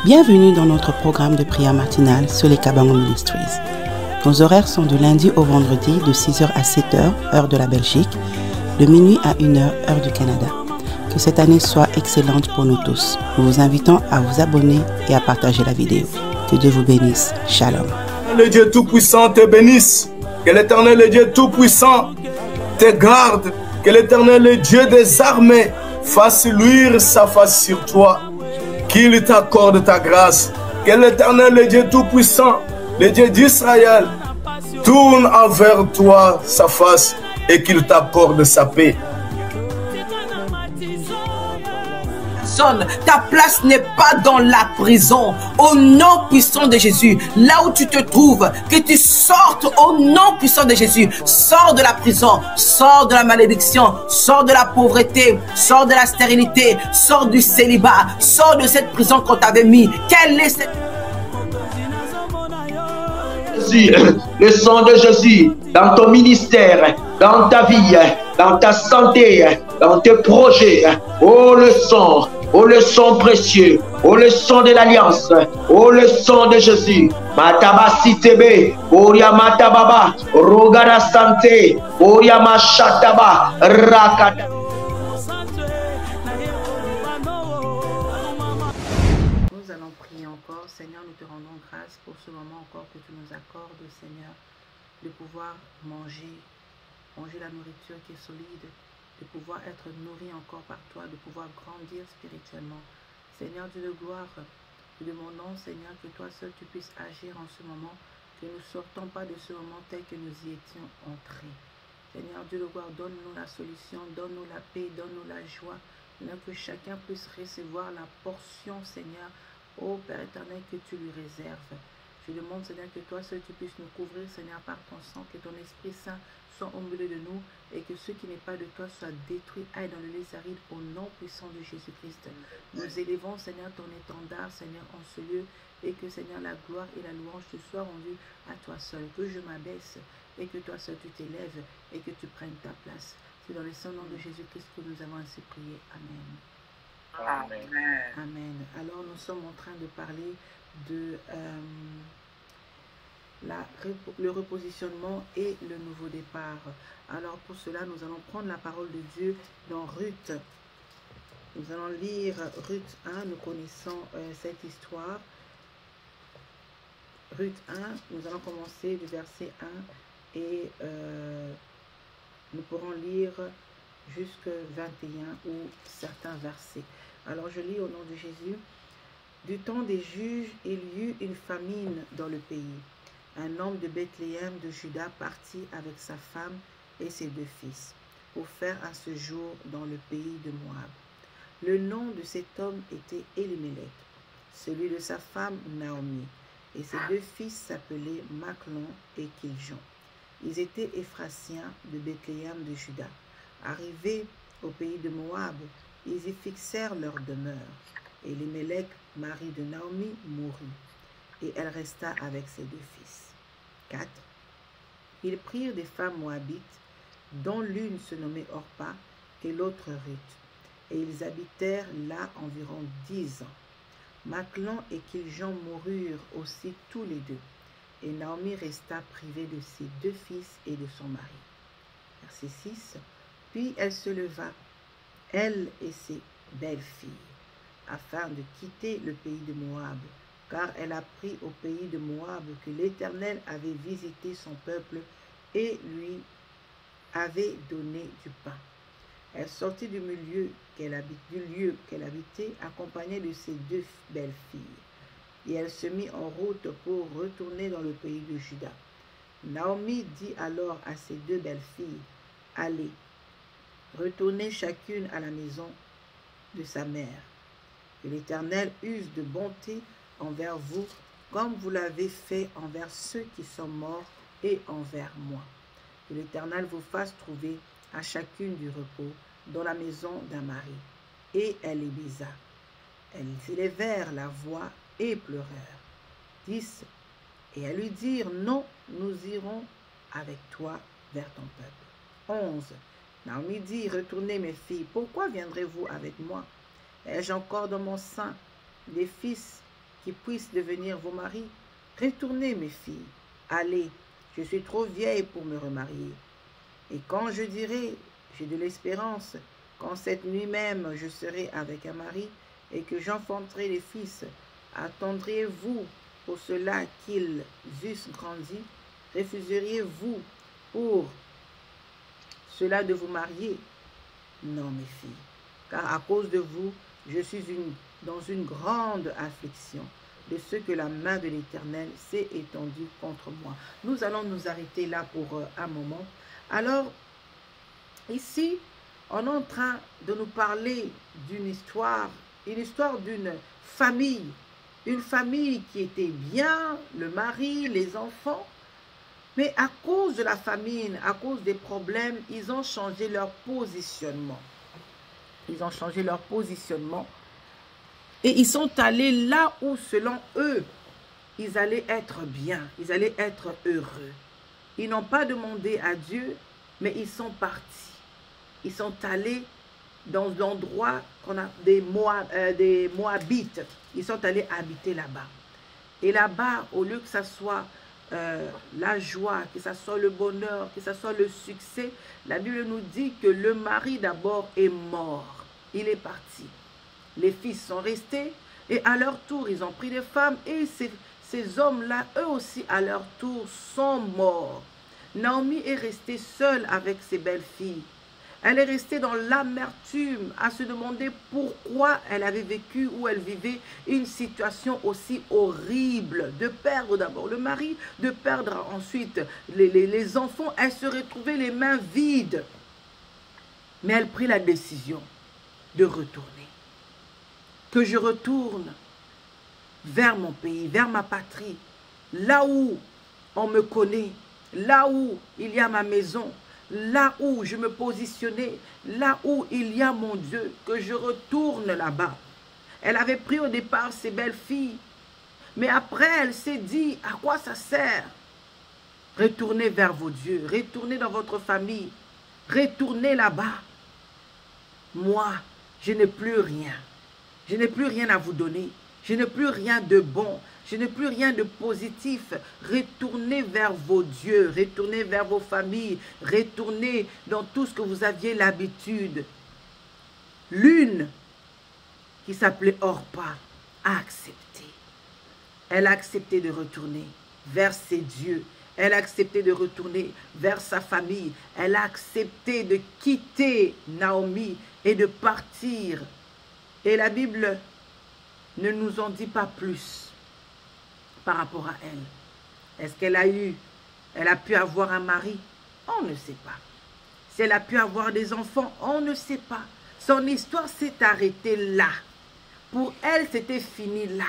Bienvenue dans notre programme de prière matinale sur les Kabango Ministries. Nos horaires sont du lundi au vendredi de 6h à 7h, heure de la Belgique, de minuit à 1h, heure du Canada. Que cette année soit excellente pour nous tous. Nous vous invitons à vous abonner et à partager la vidéo. Que Dieu vous bénisse. Shalom. Le Dieu Tout-Puissant te bénisse. Que l'Éternel, le Dieu Tout-Puissant, te garde. Que l'Éternel, le Dieu des armées, fasse luire sa face sur toi. Qu'il t'accorde ta grâce. Que l'Éternel, le Dieu Tout-Puissant, le Dieu d'Israël, tourne envers toi sa face et qu'il t'accorde sa paix. Ta place n'est pas dans la prison. Au nom puissant de Jésus, là où tu te trouves, que tu sortes au nom puissant de Jésus. Sors de la prison, sors de la malédiction, sors de la pauvreté, sors de la stérilité, sors du célibat, sors de cette prison qu'on t'avait mis. Quelle est cette... Le sang de Jésus dans ton ministère, dans ta vie, dans ta santé, dans tes projets. Oh le sang précieux, oh le sang de l'alliance, oh le sang de Jésus. Mataba sitebe, oria matababa, rogara santé, oria machataba, rakata. Nous allons prier encore. Seigneur, nous te rendons grâce pour ce moment encore que tu nous accordes, Seigneur, de pouvoir manger la nourriture qui est solide, de pouvoir être nourri encore par toi, de pouvoir grandir spirituellement. Seigneur Dieu de gloire, nous demandons, Seigneur, que toi seul tu puisses agir en ce moment, que nous ne sortons pas de ce moment tel que nous y étions entrés. Seigneur Dieu de gloire, donne-nous la solution, donne-nous la paix, donne-nous la joie, Seigneur, que chacun puisse recevoir la portion, Seigneur, ô Père éternel, que tu lui réserves. Je demande, Seigneur, que toi seul tu puisses nous couvrir, Seigneur, par ton sang, que ton Esprit Saint soit au milieu de nous et que ce qui n'est pas de toi soit détruit, aille dans le lézaride au nom puissant de Jésus-Christ. Nous élevons, Seigneur, ton étendard, Seigneur, en ce lieu et que, Seigneur, la gloire et la louange te soient rendues à toi seul. Que je m'abaisse et que toi seul tu t'élèves et que tu prennes ta place. C'est dans le saint nom de Jésus-Christ que nous avons ainsi prié. Amen. Amen. Amen. Alors, nous sommes en train de parler de le repositionnement et le nouveau départ. Alors, pour cela, nous allons prendre la parole de Dieu dans Ruth. Nous allons lire Ruth 1. Nous connaissons cette histoire. Ruth 1, nous allons commencer du verset 1 et nous pourrons lire jusqu'à 21 ou certains versets. Alors, je lis au nom de Jésus. Du temps des juges, il y eut une famine dans le pays. Un homme de Bethléem de Juda partit avec sa femme et ses 2 fils pour faire un séjour dans le pays de Moab. Le nom de cet homme était Elimelech, celui de sa femme Naomi, et ses 2 fils s'appelaient Machlon et Kiljon. Ils étaient Éphrasiens de Bethléem de Juda. Arrivés au pays de Moab, ils y fixèrent leur demeure. Elimelech, mari de Naomi, mourut, et elle resta avec ses 2 fils. 4. Ils prirent des femmes moabites, dont l'une se nommait Orpa et l'autre Ruth, et ils habitèrent là environ 10 ans. Machlon et Kiljon moururent aussi tous les 2, et Naomi resta privée de ses 2 fils et de son mari. Verset 6. Puis elle se leva, elle et ses belles-filles, afin de quitter le pays de Moab, car elle apprit au pays de Moab que l'Éternel avait visité son peuple et lui avait donné du pain. Elle sortit du lieu qu'elle habitait, accompagnée de ses 2 belles-filles, et elle se mit en route pour retourner dans le pays de Juda. Naomi dit alors à ses 2 belles-filles, « Allez, retournez chacune à la maison de sa mère. Que l'Éternel use de bonté envers vous, comme vous l'avez fait envers ceux qui sont morts et envers moi. Que l'Éternel vous fasse trouver à chacune du repos dans la maison d'un mari. » Et elle les baisa. Elles élevèrent la voix et pleurèrent. 10. Et elles lui dirent, « Non, nous irons avec toi vers ton peuple. » 11. Naomi dit, « Retournez mes filles, pourquoi viendrez-vous avec moi? Ai-je encore dans mon sein des fils qui puissent devenir vos maris. Retournez, mes filles. Allez, je suis trop vieille pour me remarier. Et quand je dirai, j'ai de l'espérance, quand cette nuit même je serai avec un mari et que j'enfanterai des fils, attendriez-vous pour cela qu'ils eussent grandi? Refuseriez-vous pour cela de vous marier? Non, mes filles, car à cause de vous, je suis dans une grande affliction de ce que la main de l'Éternel s'est étendue contre moi. Nous allons nous arrêter là pour un moment. Alors, ici, on est en train de nous parler d'une histoire d'une famille. Une famille qui était bien, le mari, les enfants. Mais à cause de la famine, à cause des problèmes, ils ont changé leur positionnement. Ils ont changé leur positionnement. Et ils sont allés là où, selon eux, ils allaient être bien, ils allaient être heureux. Ils n'ont pas demandé à Dieu, mais ils sont partis. Ils sont allés dans l'endroit qu'on a des Moabites. Ils sont allés habiter là-bas. Et là-bas, au lieu que ça soit la joie, que ça soit le bonheur, que ça soit le succès, la Bible nous dit que le mari d'abord est mort. Il est parti. Les fils sont restés et à leur tour, ils ont pris des femmes et ces hommes-là, eux aussi, à leur tour, sont morts. Naomi est restée seule avec ses belles-filles. Elle est restée dans l'amertume à se demander pourquoi elle avait vécu ou elle vivait une situation aussi horrible. De perdre d'abord le mari, de perdre ensuite les enfants. Elle se retrouvait les mains vides. Mais elle prit la décision de retourner. Que je retourne vers mon pays, vers ma patrie, là où on me connaît, là où il y a ma maison, là où je me positionnais, là où il y a mon Dieu, que je retourne là-bas. Elle avait pris au départ ses belles filles, mais après elle s'est dit, à quoi ça sert? Retournez vers vos dieux, retournez dans votre famille, retournez là-bas. Moi, je n'ai plus rien. Je n'ai plus rien à vous donner. Je n'ai plus rien de bon. Je n'ai plus rien de positif. Retournez vers vos dieux. Retournez vers vos familles. Retournez dans tout ce que vous aviez l'habitude. L'une, qui s'appelait Orpa, a accepté. Elle a accepté de retourner vers ses dieux. Elle a accepté de retourner vers sa famille. Elle a accepté de quitter Naomi et de partir. Et la Bible ne nous en dit pas plus par rapport à elle. Est-ce qu'elle a pu avoir un mari? On ne sait pas. Si elle a pu avoir des enfants, on ne sait pas. Son histoire s'est arrêtée là. Pour elle, c'était fini là.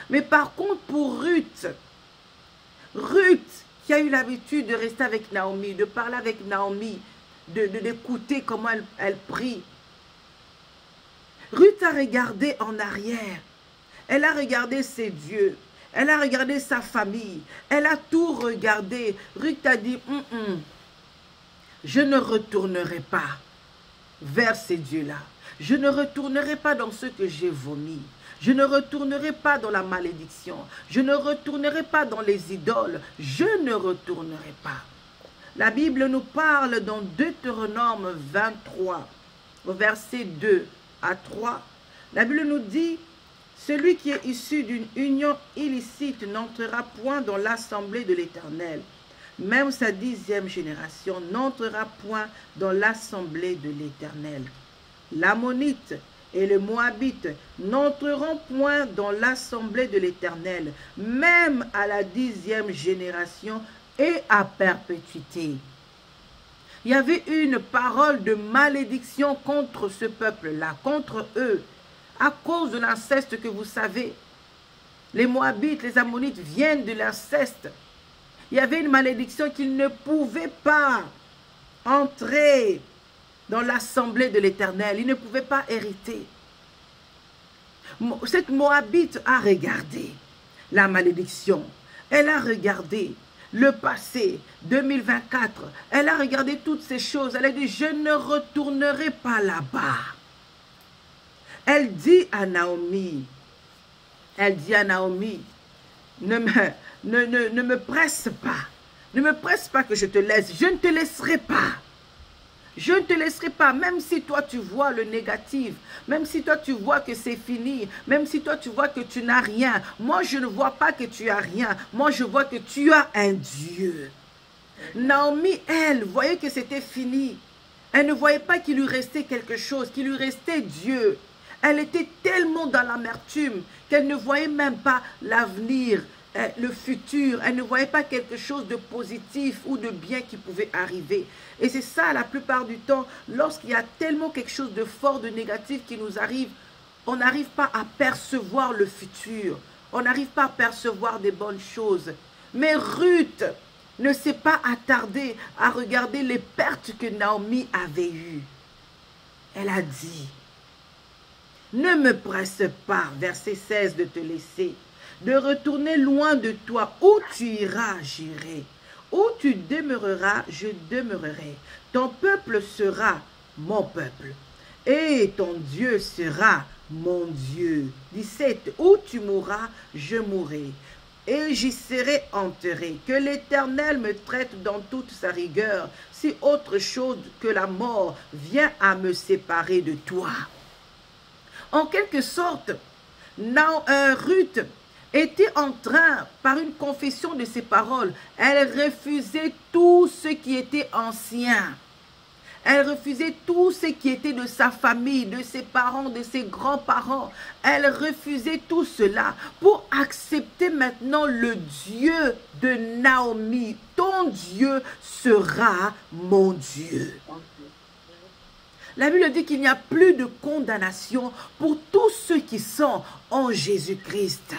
Mais par contre, pour Ruth qui a eu l'habitude de rester avec Naomi, de parler avec Naomi, d'écouter comment elle prie, Ruth a regardé en arrière. Elle a regardé ses dieux. Elle a regardé sa famille. Elle a tout regardé. Ruth a dit, je ne retournerai pas vers ces dieux-là. Je ne retournerai pas dans ce que j'ai vomi. Je ne retournerai pas dans la malédiction. Je ne retournerai pas dans les idoles. Je ne retournerai pas. La Bible nous parle dans Deutéronome 23, au verset 2 à 3. La Bible nous dit, celui qui est issu d'une union illicite n'entrera point dans l'assemblée de l'Éternel. Même sa 10e génération n'entrera point dans l'assemblée de l'Éternel. L'Ammonite et le Moabite n'entreront point dans l'assemblée de l'Éternel, même à la 10e génération et à perpétuité. Il y avait une parole de malédiction contre ce peuple-là, contre eux, à cause de l'inceste que vous savez. Les Moabites, les Ammonites viennent de l'inceste. Il y avait une malédiction qu'ils ne pouvaient pas entrer dans l'assemblée de l'Éternel. Ils ne pouvaient pas hériter. Cette Moabite a regardé la malédiction. Elle a regardé le passé, 2024. Elle a regardé toutes ces choses. Elle a dit, je ne retournerai pas là-bas. Elle dit à Naomi, Elle dit à Naomi, ne me presse pas. Ne me presse pas que je te laisse. Je ne te laisserai pas. Je ne te laisserai pas, même si toi tu vois le négatif, même si toi tu vois que c'est fini, même si toi tu vois que tu n'as rien. Moi, je ne vois pas que tu as rien. Moi, je vois que tu as un Dieu. Naomi, elle, voyait que c'était fini. Elle ne voyait pas qu'il lui restait quelque chose, qu'il lui restait Dieu. Elle était tellement dans l'amertume qu'elle ne voyait même pas l'avenir, le futur. Elle ne voyait pas quelque chose de positif ou de bien qui pouvait arriver. Et c'est ça, la plupart du temps, lorsqu'il y a tellement quelque chose de fort, de négatif qui nous arrive, on n'arrive pas à percevoir le futur. On n'arrive pas à percevoir des bonnes choses. Mais Ruth ne s'est pas attardée à regarder les pertes que Naomi avait eues. Elle a dit, ne me presse pas, verset 16, de te laisser, de retourner loin de toi. Où tu iras, j'irai. Où tu demeureras, je demeurerai. Ton peuple sera mon peuple. Et ton Dieu sera mon Dieu. 17. Où tu mourras, je mourrai. Et j'y serai enterré. Que l'Éternel me traite dans toute sa rigueur, si autre chose que la mort vient à me séparer de toi. En quelque sorte, Ruth était en train, par une confession de ses paroles, elle refusait tout ce qui était ancien. Elle refusait tout ce qui était de sa famille, de ses parents, de ses grands-parents. Elle refusait tout cela pour accepter maintenant le Dieu de Naomi. Ton Dieu sera mon Dieu. La Bible dit qu'il n'y a plus de condamnation pour tous ceux qui sont en Jésus-Christ.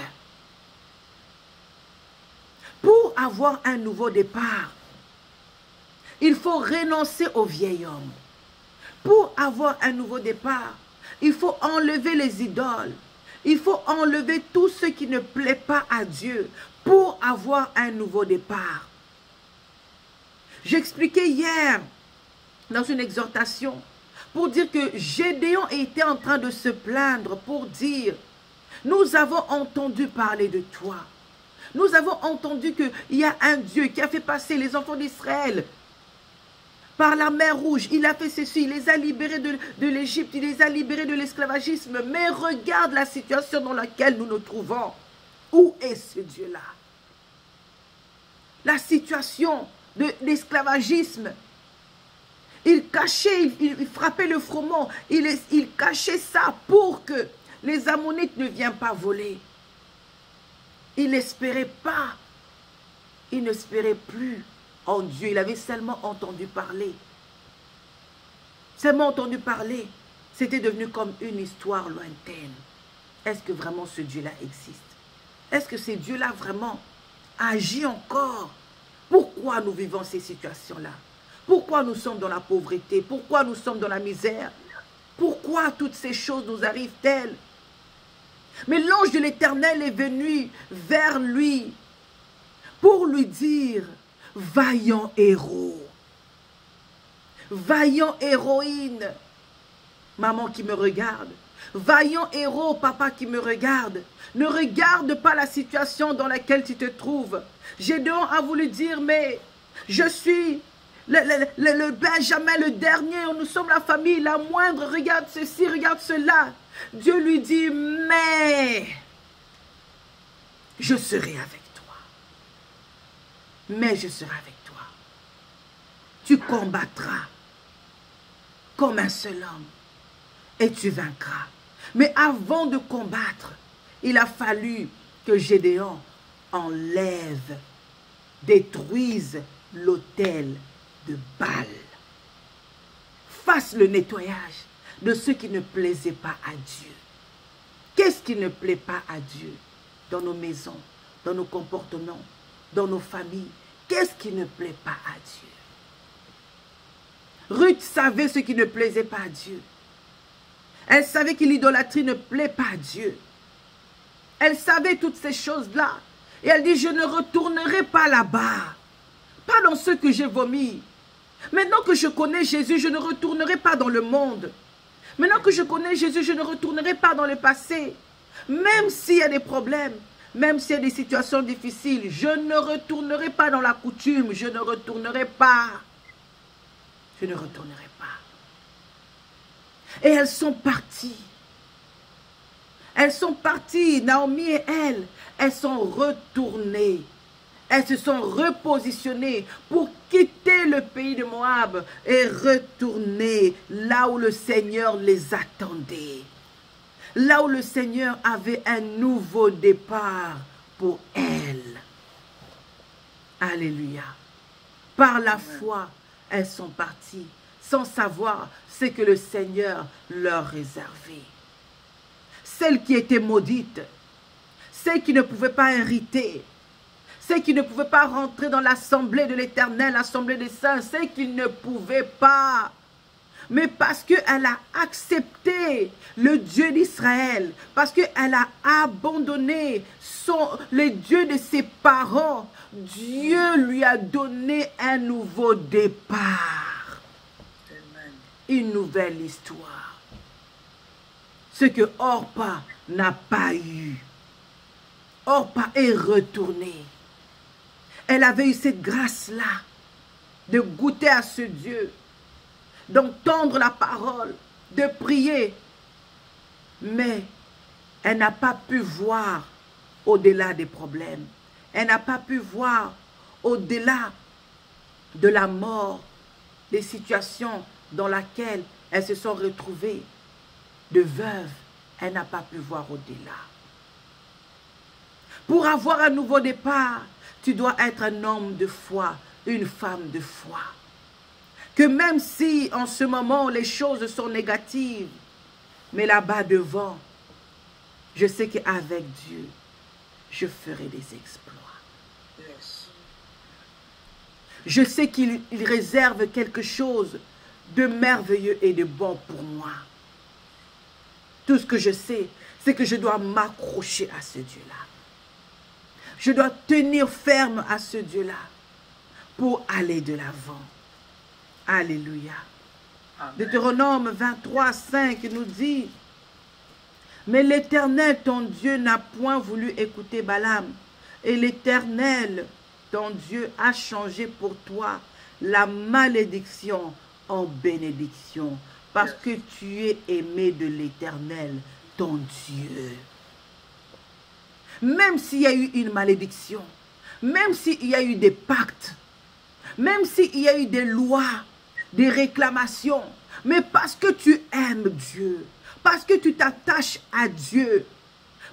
Pour avoir un nouveau départ, il faut renoncer au vieil homme. Pour avoir un nouveau départ, il faut enlever les idoles. Il faut enlever tout ce qui ne plaît pas à Dieu pour avoir un nouveau départ. J'expliquais hier dans une exhortation pour dire que Gédéon était en train de se plaindre pour dire, nous avons entendu parler de toi. Nous avons entendu qu'il y a un Dieu qui a fait passer les enfants d'Israël par la mer Rouge. Il a fait ceci, il les a libérés de l'Égypte, il les a libérés de l'esclavagisme. Mais regarde la situation dans laquelle nous nous trouvons. Où est ce Dieu-là? La situation d'esclavagisme. Il cachait, il frappait le froment, il cachait ça pour que les Ammonites ne viennent pas voler. Il n'espérait pas, il n'espérait plus en Dieu. Il avait seulement entendu parler. Seulement entendu parler. C'était devenu comme une histoire lointaine. Est-ce que vraiment ce Dieu-là existe? Est-ce que ce Dieu-là vraiment agit encore? Pourquoi nous vivons ces situations-là? Pourquoi nous sommes dans la pauvreté? Pourquoi nous sommes dans la misère? Pourquoi toutes ces choses nous arrivent-elles? Mais l'ange de l'Éternel est venu vers lui pour lui dire, vaillant héros, vaillant héroïne, maman qui me regarde, vaillant héros, papa qui me regarde, ne regarde pas la situation dans laquelle tu te trouves. Gédéon a voulu dire, mais je suis le Benjamin, le dernier, nous sommes la famille la moindre, regarde ceci, regarde cela. Dieu lui dit, mais je serai avec toi. Mais je serai avec toi. Tu combattras comme un seul homme et tu vaincras. Mais avant de combattre, il a fallu que Gédéon enlève, détruise l'autel de Baal. Fasse le nettoyage de ce qui ne plaisait pas à Dieu. Qu'est-ce qui ne plaît pas à Dieu dans nos maisons, dans nos comportements, dans nos familles? Qu'est-ce qui ne plaît pas à Dieu? Ruth savait ce qui ne plaisait pas à Dieu. Elle savait que l'idolâtrie ne plaît pas à Dieu. Elle savait toutes ces choses-là. Et elle dit, je ne retournerai pas là-bas. Pas dans ce que j'ai vomi. Maintenant que je connais Jésus, je ne retournerai pas dans le monde. Maintenant que je connais Jésus, je ne retournerai pas dans le passé. Même s'il y a des problèmes, même s'il y a des situations difficiles, je ne retournerai pas dans la coutume, je ne retournerai pas. Je ne retournerai pas. Et elles sont parties. Elles sont parties, Naomi et elles sont retournées. Elles se sont repositionnées pour quitter le pays de Moab et retourner là où le Seigneur les attendait. Là où le Seigneur avait un nouveau départ pour elles. Alléluia. Par la foi, elles sont parties sans savoir ce que le Seigneur leur réservait. Celles qui étaient maudites, celles qui ne pouvaient pas hériter, celles qui ne pouvaient pas rentrer dans l'assemblée de l'Éternel, l'assemblée des saints, celles qui ne pouvaient pas. Mais parce qu'elle a accepté le Dieu d'Israël, parce qu'elle a abandonné le Dieu de ses parents, Dieu lui a donné un nouveau départ. Amen. Une nouvelle histoire. Ce que Orpa n'a pas eu. Orpa est retournée. Elle avait eu cette grâce-là de goûter à ce Dieu, d'entendre la parole, de prier. Mais elle n'a pas pu voir au-delà des problèmes. Elle n'a pas pu voir au-delà de la mort, des situations dans lesquelles elles se sont retrouvées. De veuve, elle n'a pas pu voir au-delà. Pour avoir un nouveau départ, tu dois être un homme de foi, une femme de foi. Que même si en ce moment les choses sont négatives, mais là-bas devant, je sais qu'avec Dieu, je ferai des exploits. Yes. Je sais qu'il réserve quelque chose de merveilleux et de bon pour moi. Tout ce que je sais, c'est que je dois m'accrocher à ce Dieu-là. Je dois tenir ferme à ce Dieu-là pour aller de l'avant. Alléluia. Deutéronome 23, 5 nous dit: mais l'Éternel, ton Dieu, n'a point voulu écouter Balaam. Et l'Éternel, ton Dieu, a changé pour toi la malédiction en bénédiction. Parce que tu es aimé de l'Éternel, ton Dieu. Même s'il y a eu une malédiction, même s'il y a eu des pactes, même s'il y a eu des lois, des réclamations, mais parce que tu aimes Dieu, parce que tu t'attaches à Dieu,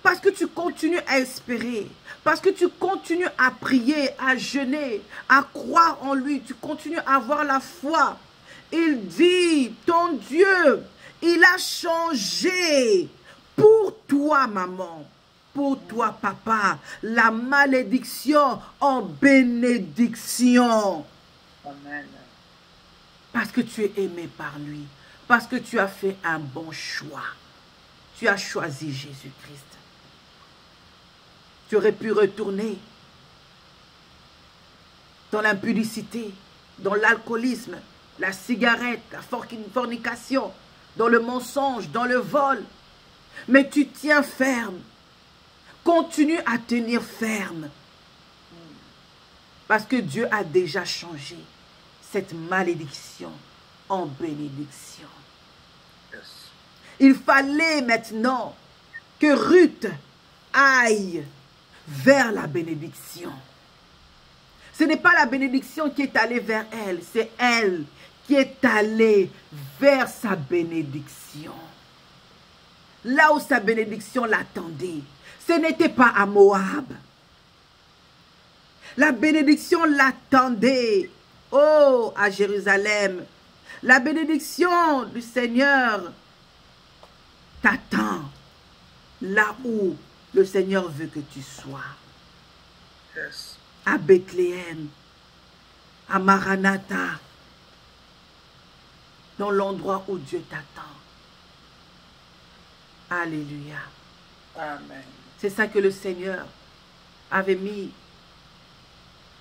parce que tu continues à espérer, parce que tu continues à prier, à jeûner, à croire en lui, tu continues à avoir la foi. Il dit, ton Dieu, il a changé pour toi, maman, pour toi, papa, la malédiction en bénédiction. Amen. Parce que tu es aimé par lui, parce que tu as fait un bon choix. Tu as choisi Jésus-Christ. Tu aurais pu retourner dans l'impudicité, dans l'alcoolisme, la cigarette, la fornication, dans le mensonge, dans le vol. Mais tu tiens ferme. Continue à tenir ferme. Parce que Dieu a déjà changé cette malédiction en bénédiction. Yes. Il fallait maintenant que Ruth aille vers la bénédiction. Ce n'est pas la bénédiction qui est allée vers elle, c'est elle qui est allée vers sa bénédiction. Là où sa bénédiction l'attendait, ce n'était pas à Moab. La bénédiction l'attendait, oh, à Jérusalem. La bénédiction du Seigneur t'attend là où le Seigneur veut que tu sois. Yes. À Bethléem, à Maranatha, dans l'endroit où Dieu t'attend. Alléluia. Amen. C'est ça que le Seigneur avait mis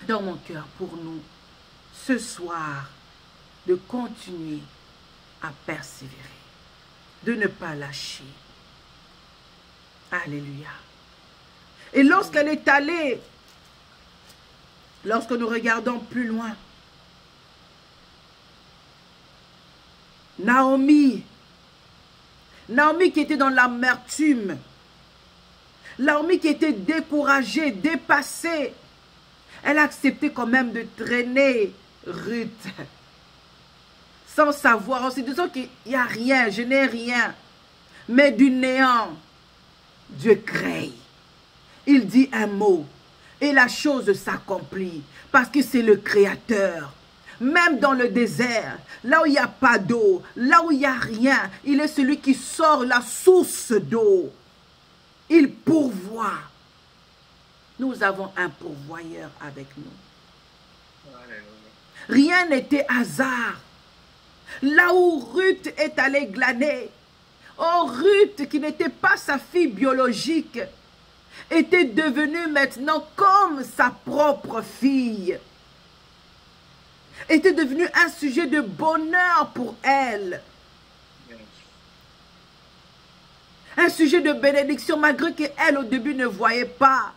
dans mon cœur pour nous ce soir, de continuer à persévérer, de ne pas lâcher. Alléluia. Et lorsqu'elle est allée, lorsque nous regardons plus loin, Naomi qui était dans l'amertume, Naomi qui était découragée, dépassée, elle a accepté quand même de traîner Ruth, sans savoir, en se disant qu'il n'y a rien, je n'ai rien, mais du néant, Dieu crée. Il dit un mot et la chose s'accomplit parce que c'est le Créateur. Même dans le désert, là où il n'y a pas d'eau, là où il n'y a rien, il est celui qui sort la source d'eau. Il pourvoit. Nous avons un pourvoyeur avec nous. Rien n'était hasard. Là où Ruth est allée glaner, oh, Ruth, qui n'était pas sa fille biologique, était devenue maintenant comme sa propre fille. Était devenu un sujet de bonheur pour elle. Un sujet de bénédiction, malgré qu'elle au début ne voyait pas.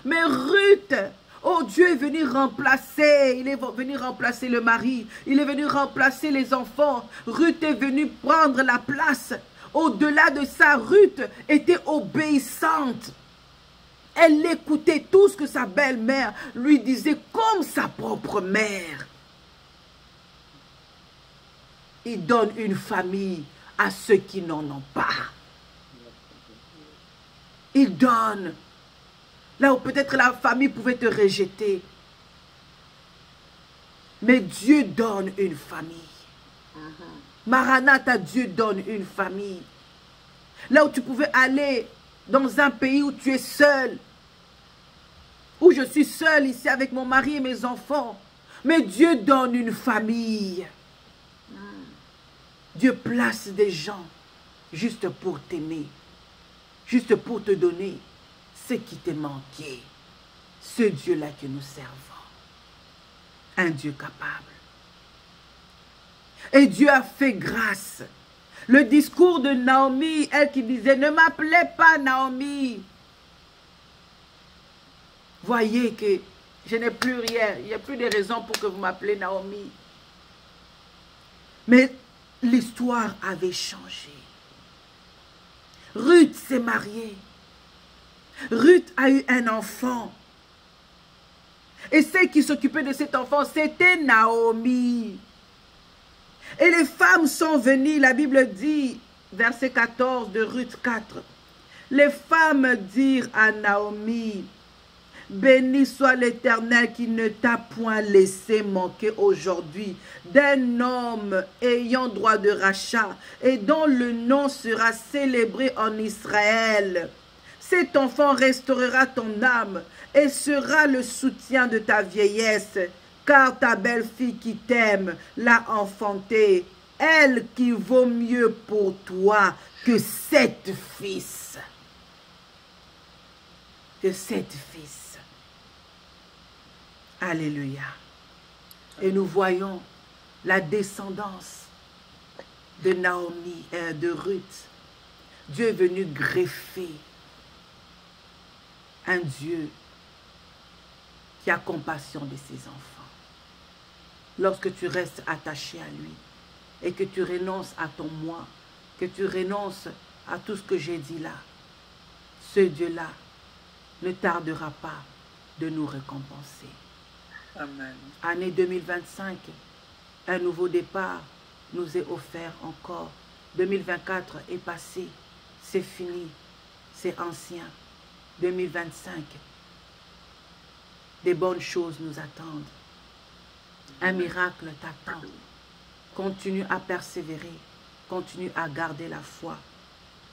Mais Ruth, oh, Dieu est venu remplacer, il est venu remplacer le mari, il est venu remplacer les enfants. Ruth est venue prendre la place. Au-delà de ça, Ruth était obéissante. Elle écoutait tout ce que sa belle-mère lui disait comme sa propre mère. Il donne une famille à ceux qui n'en ont pas. Il donne. Là où peut-être la famille pouvait te rejeter. Mais Dieu donne une famille. Maranatha, Dieu donne une famille. Là où tu pouvais aller dans un pays où tu es seul. Où je suis seule ici avec mon mari et mes enfants. Mais Dieu donne une famille. Dieu place des gens juste pour t'aimer, juste pour te donner ce qui t'est manqué. Ce Dieu-là que nous servons. Un Dieu capable. Et Dieu a fait grâce. Le discours de Naomi, elle qui disait, ne m'appelez pas Naomi. Voyez que je n'ai plus rien. Il n'y a plus de raison pour que vous m'appelez Naomi. Mais l'histoire avait changé. Ruth s'est mariée. Ruth a eu un enfant. Et celle qui s'occupait de cet enfant, c'était Naomi. Et les femmes sont venues, la Bible dit, verset 14 de Ruth 4. Les femmes dirent à Naomi, béni soit l'Éternel qui ne t'a point laissé manquer aujourd'hui d'un homme ayant droit de rachat et dont le nom sera célébré en Israël. Cet enfant restaurera ton âme et sera le soutien de ta vieillesse, car ta belle-fille qui t'aime l'a enfantée, elle qui vaut mieux pour toi que 7 fils. Que 7 fils. Alléluia. Et nous voyons la descendance de Naomi, de Ruth. Dieu est venu greffer un Dieu qui a compassion de ses enfants. Lorsque tu restes attaché à lui et que tu renonces à ton moi, que tu renonces à tout ce que j'ai dit là, ce Dieu-là ne tardera pas de nous récompenser. Amen. Année 2025, un nouveau départ nous est offert encore. 2024 est passé, c'est fini, c'est ancien. 2025, des bonnes choses nous attendent. Un miracle t'attend. Continue à persévérer, continue à garder la foi.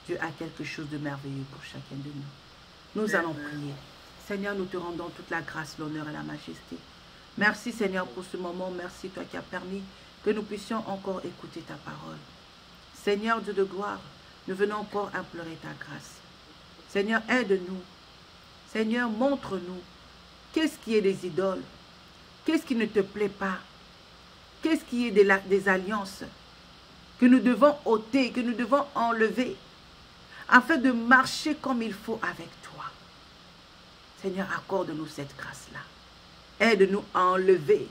Dieu a quelque chose de merveilleux pour chacun de nous. Nous allons prier. Seigneur, nous te rendons toute la grâce, l'honneur et la majesté. Merci Seigneur pour ce moment. Merci toi qui as permis que nous puissions encore écouter ta parole. Seigneur Dieu de gloire, nous venons encore implorer ta grâce. Seigneur, aide-nous. Seigneur, montre-nous qu'est-ce qui est des idoles. Qu'est-ce qui ne te plaît pas? Qu'est-ce qui est des alliances que nous devons ôter, que nous devons enlever, afin de marcher comme il faut avec toi. Seigneur, accorde-nous cette grâce-là. Aide-nous à enlever,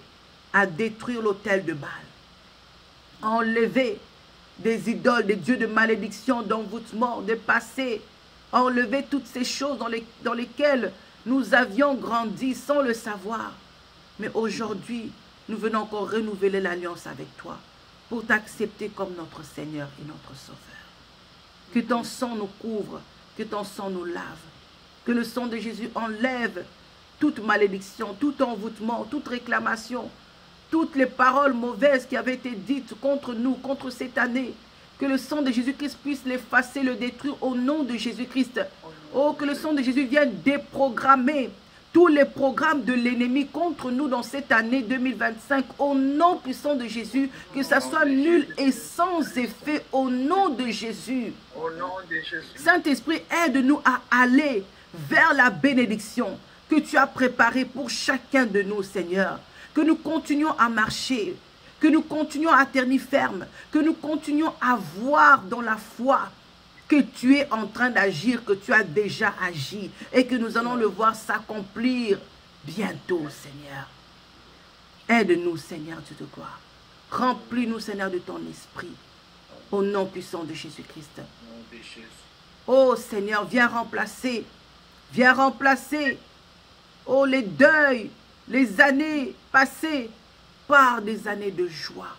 à détruire l'autel de Baal. À enlever des idoles, des dieux de malédiction, d'envoûtement, de passé. À enlever toutes ces choses dans lesquelles nous avions grandi sans le savoir. Mais aujourd'hui, nous venons encore renouveler l'alliance avec toi pour t'accepter comme notre Seigneur et notre Sauveur. Que ton sang nous couvre, que ton sang nous lave, que le sang de Jésus enlève toute malédiction, tout envoûtement, toute réclamation, toutes les paroles mauvaises qui avaient été dites contre nous, contre cette année. Que le sang de Jésus-Christ puisse l'effacer, le détruire au nom de Jésus-Christ. Oh, que le sang de Jésus vienne déprogrammer tous les programmes de l'ennemi contre nous dans cette année 2025. Au nom puissant de Jésus, que ça soit nul et sans effet au nom de Jésus. Au nom de Jésus. Saint-Esprit, aide-nous à aller vers la bénédiction que tu as préparée pour chacun de nous, Seigneur. Que nous continuions à marcher, que nous continuions à tenir ferme, que nous continuions à voir dans la foi que tu es en train d'agir, que tu as déjà agi et que nous allons le voir s'accomplir bientôt, Seigneur. Aide-nous, Seigneur, Dieu de gloire. Remplis-nous, Seigneur, de ton esprit, au nom puissant de Jésus-Christ. Oh, Seigneur, viens remplacer, oh, les deuils, les années passées par des années de joie,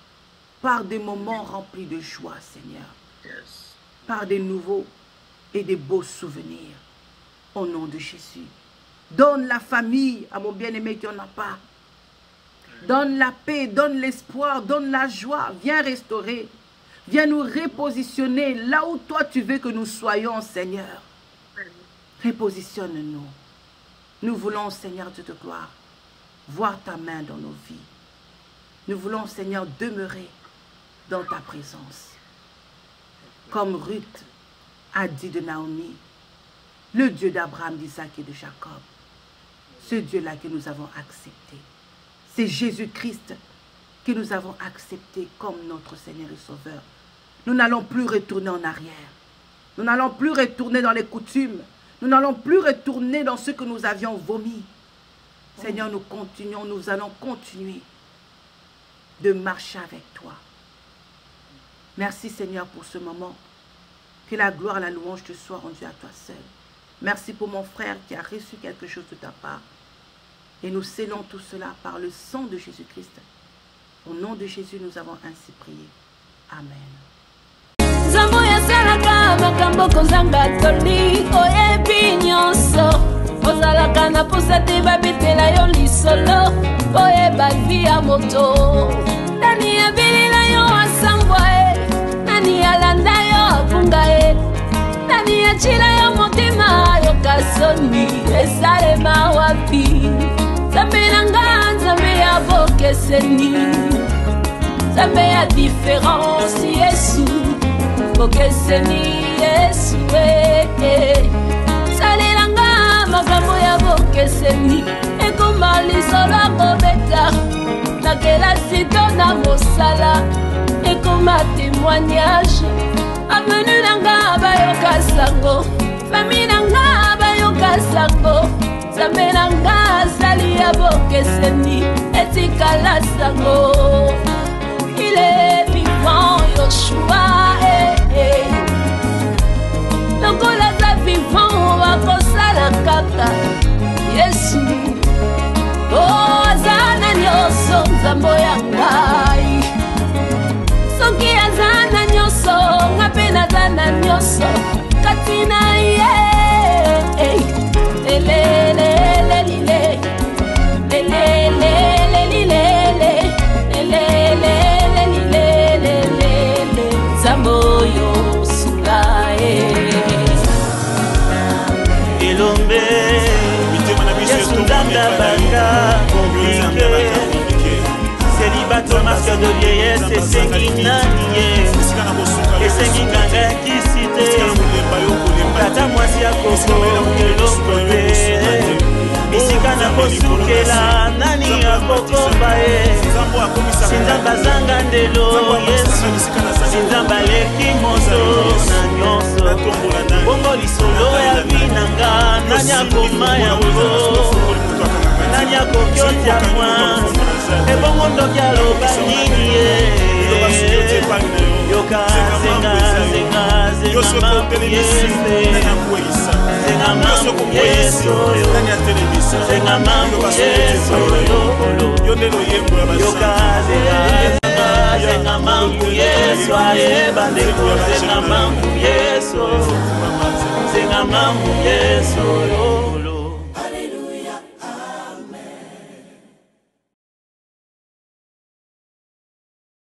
par des moments remplis de joie, Seigneur. Par des nouveaux et des beaux souvenirs. Au nom de Jésus. Donne la famille à mon bien-aimé qui n'en a pas. Donne la paix, donne l'espoir, donne la joie. Viens restaurer. Viens nous repositionner là où toi tu veux que nous soyons, Seigneur. Repositionne-nous. Nous voulons, Seigneur Dieu de gloire, voir ta main dans nos vies. Nous voulons, Seigneur, demeurer dans ta présence. Comme Ruth a dit de Naomi, le Dieu d'Abraham, d'Isaac et de Jacob. Ce Dieu-là que nous avons accepté. C'est Jésus-Christ que nous avons accepté comme notre Seigneur et Sauveur. Nous n'allons plus retourner en arrière. Nous n'allons plus retourner dans les coutumes. Nous n'allons plus retourner dans ce que nous avions vomi. Seigneur, nous allons continuer de marcher avec toi. Merci Seigneur pour ce moment. Que la gloire et la louange te soient rendues à toi seul. Merci pour mon frère qui a reçu quelque chose de ta part. Et nous scellons tout cela par le sang de Jésus-Christ. Au nom de Jésus, nous avons ainsi prié. Amen. Nani alanda yo apunga e Nani achila yo motima yo kasoni Esalema wapi Zambe nanga zambe ya bokeseni Zambe ya différence Yesu Bokeseni Yesu Salelanga magambo ya bokeseni Ekuma lisolo akobeta Nakela sito na mosala Et comme un témoignage, avenue nanga bayoka sango, famille nanga bayoka sango, zambe nanga sali abokeseni, etikala sango. Il est vivant, Yoshua, Lokola za vivant, wakosala kaka, Yesu. Oh, azana nyoso, nzambo ya ngai. Soki azana nyoso, ngapena zana nyoso, katina ye. Zamboyo sungae. Ilombe, Yasundanda banga, célibato masque de vieillesse et senginanie et senginganga kisite tata mwasi ya koko elokole bisika na kosukela nani kokoba ye sinzamba zanga ndelo yesu sinzamba leki moso na nyonso bongo lisolo ya vinanga nani akoma yango nani akokyotia mwa ebongo ndoki aloba nini ye yoka zenga zenga zenga mamu yesu zenga mamu yesu zenga mamu yesu yoka zenga zenga mamu yesu ayeba ndeko zenga mamu yesu zenga mamu yesu